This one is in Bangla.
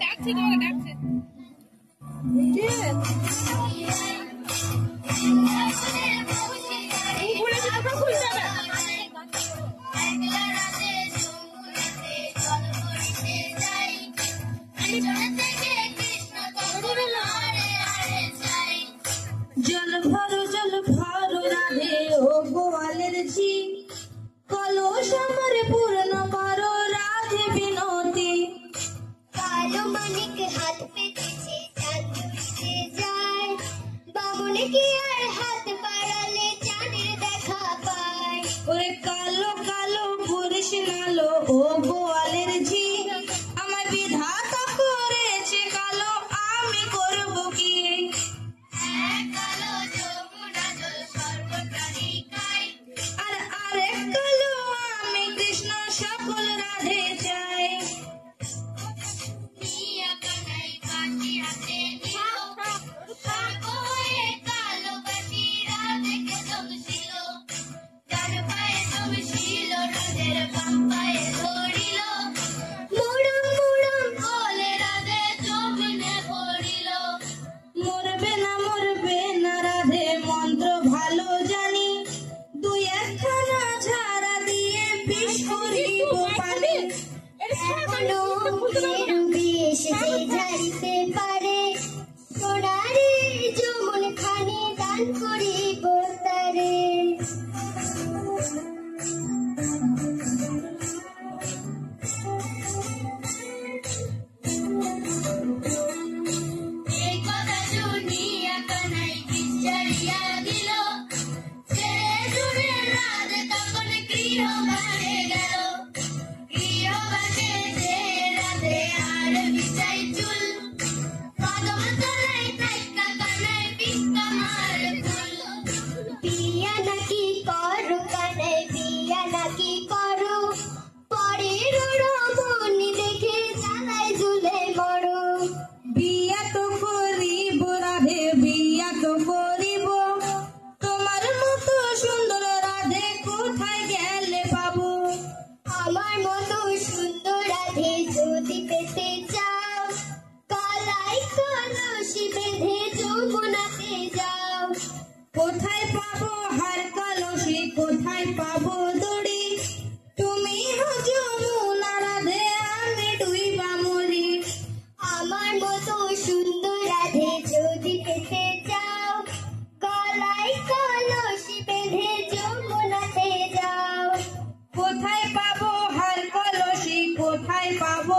ডাকছে জল ভরো রাধে ও গোয়ালের ঝি, কলস আমার পূর্ণ করো রাধে বিনতি। কালো মানিক হাত পেতেছে চাঁদ উঠে যায়, বামুন কি আর হাত বাড়ালে চাঁদের দেখা পায়। ওরে কালো কালো পুরুষ লালো ও গোয়ালের ঝি, আমার বিধাতা করেছে কালো, আমি করব কি? কালো যমুনা জল সর্বপ্রাণী খায়, আর আরেক কালো আমি কৃষ্ণ সকল রাধে চাই। নিয়া কানাই বাঁশি হাতে নিল, সাগরে কালো বাঁশি রাধেকে জমছিল। যার পায়ে জমছিল রাধের বাম পায়ে ধরিল, মুড়ম মুড়ম বলে রাধে যমুনে পড়িল। মরবে না রাধে মন্ত্র ভালো জানি, দুই একখানা ঝাড়া দিয়ে বিষ করিব পানি। এখনো রুবি এসে ঝাড়িতে পারে, সোনারে যমুন খানি দান করিব তারে। এই কথা শুনিয়া কানাই বিচারিয়া দিল, ছেড়ে দূরে রাধে তখন গৃহবাসে গেল। গৃহবাসে যে রাধে আর বিছাই চুল, কদম তলায় থাইকা কানাই ভিক্ষা মার ফুল। বিয়া নাকি করো কানাই বিয়া নাকি করো, পরের রমণী দেখে জ্বালায় ঝুলে মরো। বিয়া তো করিব রাধে বিয়া তো করিব, তোমার মতো সুন্দর রাধে কোথায় গেলে পাবো? আমার মতো সুন্দর রাধে যদি পেতে চাও, কালাই কলসি বেঁধে যমুনাতে যাও। কোথায় পাবো হার কলসি, কোথায় পাবো দড়ি? তুমি হো যমুনা রাধে, আমি ডুইবা মরি। আমার মতো সুন্দর রাধে যদি পেতে চাও, কালাই কলসি বেঁধে যমুনাতে যাও। কোথায় পাবো হার কলসি, কোথায় পাবো